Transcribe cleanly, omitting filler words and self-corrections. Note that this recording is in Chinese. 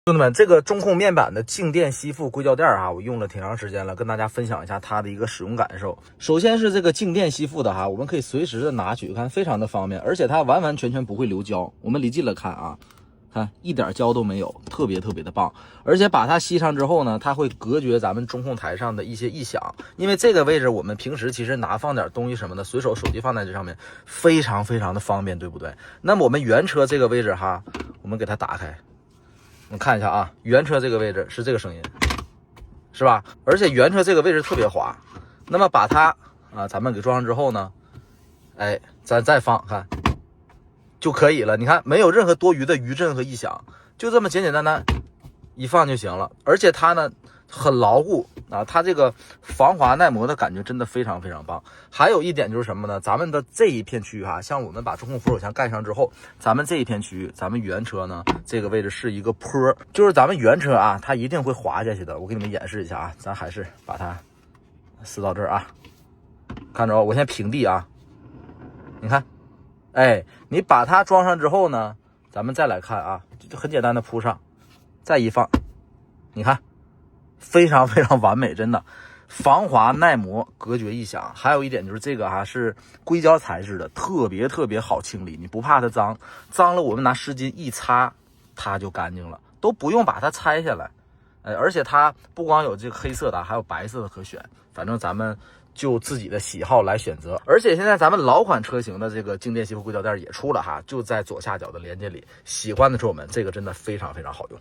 兄弟们，这个中控面板的静电吸附硅胶垫啊，我用了挺长时间了，跟大家分享一下它的一个使用感受。首先是这个静电吸附的哈，我们可以随时的拿取，看非常的方便，而且它完完全全不会留胶。我们离近了看啊，看一点胶都没有，特别的棒。而且把它吸上之后呢，它会隔绝咱们中控台上的一些异响，因为这个位置我们平时其实拿放点东西什么的，随手手机放在这上面，非常的方便，对不对？那么我们原车这个位置哈，我们给它打开。我们看一下啊，原车这个位置是这个声音，是吧？而且原车这个位置特别滑。那么把它啊，咱们给装上之后呢，哎，咱再放看就可以了。你看没有任何多余的余震和异响，就这么简单一放就行了。而且它呢很牢固啊，它这个防滑耐磨的感觉真的非常棒。还有一点就是什么呢？咱们的这一片区域哈，像我们把中控扶手箱盖上之后，咱们这一片区域，咱们原车呢这个位置是一个坡，就是咱们原车啊，它一定会滑下去的。我给你们演示一下啊，咱还是把它撕到这儿啊，看着我先平地啊，你看，哎，你把它装上之后呢，咱们再来看啊，就很简单的铺上，再一放，你看。非常完美，真的，防滑耐磨，隔绝异响。还有一点就是这个哈是硅胶材质的，特别好清理，你不怕它脏，脏了我们拿湿巾一擦，它就干净了，都不用把它拆下来。而且它不光有这个黑色的，还有白色的可选，反正咱们就自己的喜好来选择。而且现在咱们老款车型的这个静电吸附硅胶垫也出了哈，就在左下角的链接里，喜欢的车友们，这个真的非常好用。